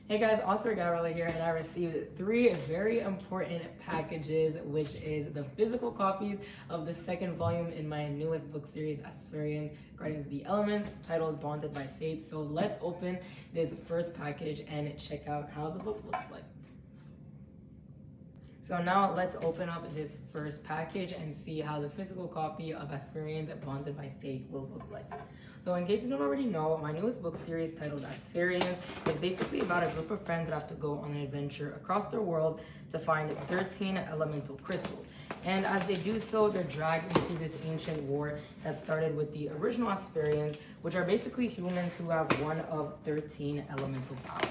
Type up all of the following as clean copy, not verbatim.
Hey guys, author Gabriella here, and I received 3 very important packages, which is the physical copies of the second volume in my newest book series, Asphariens, Guardians of the Elements, titled Bonded by Fate. So let's open this first package and check out how the book looks like. So now let's open up this first package and see how the physical copy of Asphariens Bonded by Fate will look like. So in case you don't already know, my newest book series titled Asphariens is basically about a group of friends that have to go on an adventure across the world to find 13 elemental crystals. And as they do so, they're dragged into this ancient war that started with the original Asphariens, which are basically humans who have one of 13 elemental powers.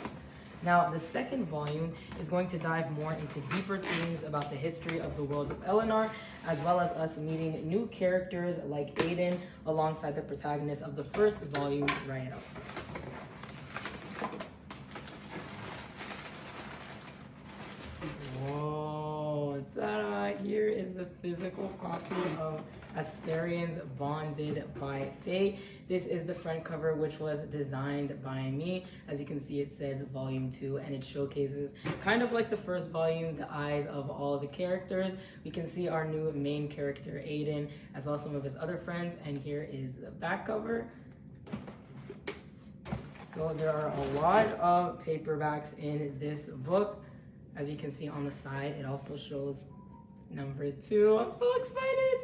Now, the second volume is going to dive more into deeper themes about the history of the world of Eleanor, as well as us meeting new characters like Aiden alongside the protagonist of the first volume, Rael. Whoa, ta-da! Here is the physical copy of Asphariens Bonded by Fate. This is the front cover, which was designed by me. As you can see, it says volume 2, and it showcases, kind of like the first volume, the eyes of all the characters. We can see our new main character, Aiden, as well as some of his other friends, and here is the back cover. So there are a lot of paperbacks in this book. As you can see on the side, it also shows number 2. I'm so excited!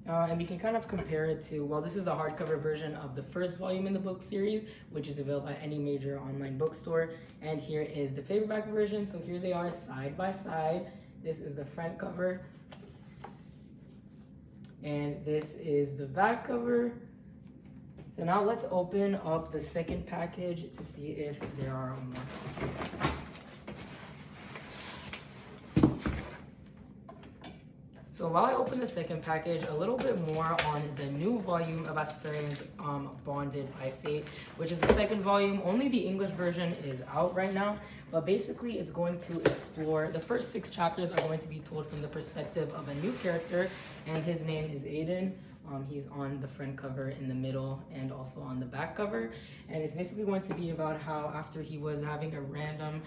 And we can kind of compare it to, well, this is the hardcover version of the first volume in the book series, which is available at any major online bookstore. And here is the paperback version. So here they are side by side. This is the front cover. And this is the back cover. So now let's open up the second package to see if there are more. So while I open the second package, a little bit more on the new volume of Asphariens Bonded by Fate, which is the second volume. Only the English version is out right now, but basically it's going to explore, the first 6 chapters are going to be told from the perspective of a new character, and his name is Aiden. He's on the front cover, in the middle, and also on the back cover. And it's basically going to be about how after he was having a random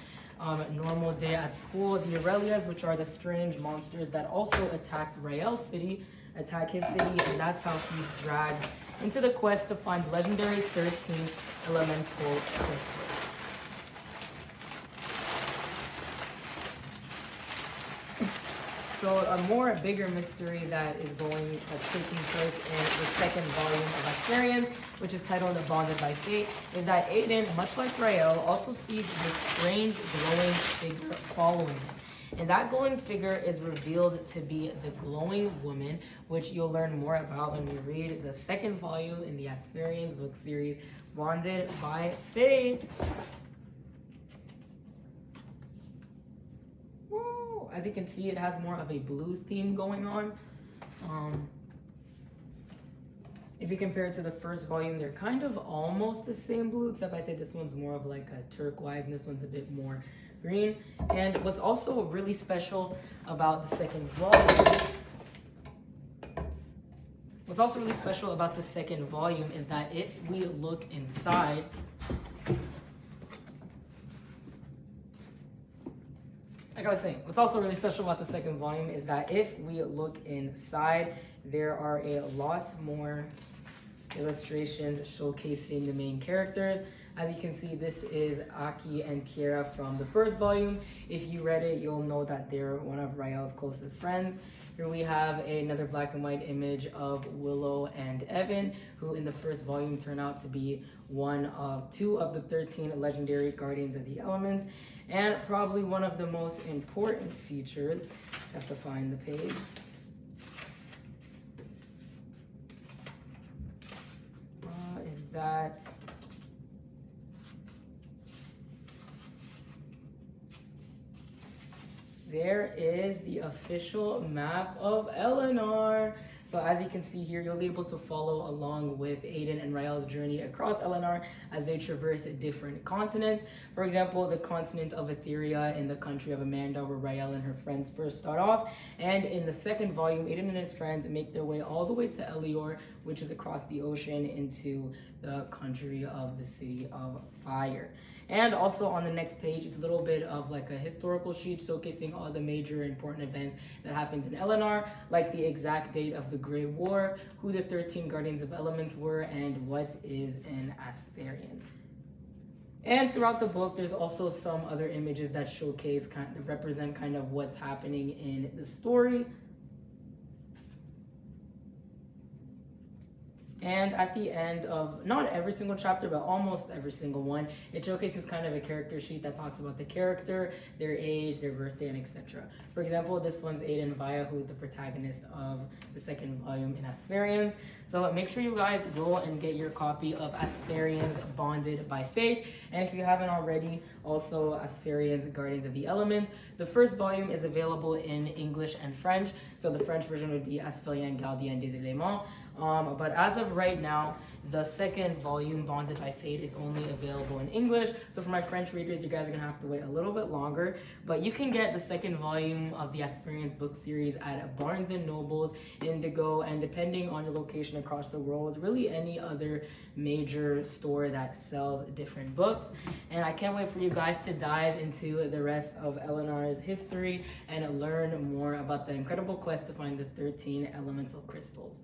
normal day at school, the Aurelias, which are the strange monsters that also attacked Rael's city, attack his city, and that's how he's dragged into the quest to find legendary 13 elemental crystals. So a bigger mystery that is taking place in the second volume of Asphariens, which is titled Bonded by Fate, is that Aiden, much like Rael, also sees this strange glowing figure following him. And that glowing figure is revealed to be the glowing woman, which you'll learn more about when you read the second volume in the Asphariens book series, Bonded by Fate. As you can see, it has more of a blue theme going on. If you compare it to the first volume, they're kind of almost the same blue, except I'd say this one's more of like a turquoise and this one's a bit more green. And what's also really special about the second volume, is that if we look inside, like I was saying, what's also really special about the second volume is that if we look inside, there are a lot more illustrations showcasing the main characters. As you can see, this is Aki and Kira from the first volume. If you read it, you'll know that they're one of Rael's closest friends. Here we have another black and white image of Willow and Evan, who in the first volume turn out to be one of 2 of the 13 legendary Guardians of the Elements. And probably one of the most important features, I have to find the page, is that there is the official map of Eleanor. So as you can see here, you'll be able to follow along with Aiden and Rael's journey across Eleanor as they traverse different continents. For example, the continent of Etheria in the country of Amanda, where Rael and her friends first start off. And in the second volume, Aiden and his friends make their way all the way to Elior, which is across the ocean, into the country of the city of fire. And also on the next page, it's a little bit of like a historical sheet showcasing all the major important events that happened in Eleanor, like the exact date of the Great War, who the 13 Guardians of Elements were, and what is an Aspharian. And throughout the book, there's also some other images that showcase, represent kind of what's happening in the story. And at the end of not every single chapter, but almost every single one, it showcases kind of a character sheet that talks about the character, their age, their birthday, and etc. For example, this one's Aiden Vaya, who is the protagonist of the second volume in Asphariens. So make sure you guys go and get your copy of Asphariens Bonded by Fate. And if you haven't already, also Asphariens Guardians of the Elements. The first volume is available in English and French. So the French version would be Asphariens Gardiens des Éléments. But as of right now, the second volume, Bonded by Fate, is only available in English. So for my French readers, you guys are going to have to wait a little bit longer. But you can get the second volume of the Asphariens book series at Barnes & Noble's, Indigo, and depending on your location across the world, really any other major store that sells different books. And I can't wait for you guys to dive into the rest of Eleanor's history and learn more about the incredible quest to find the 13 elemental crystals.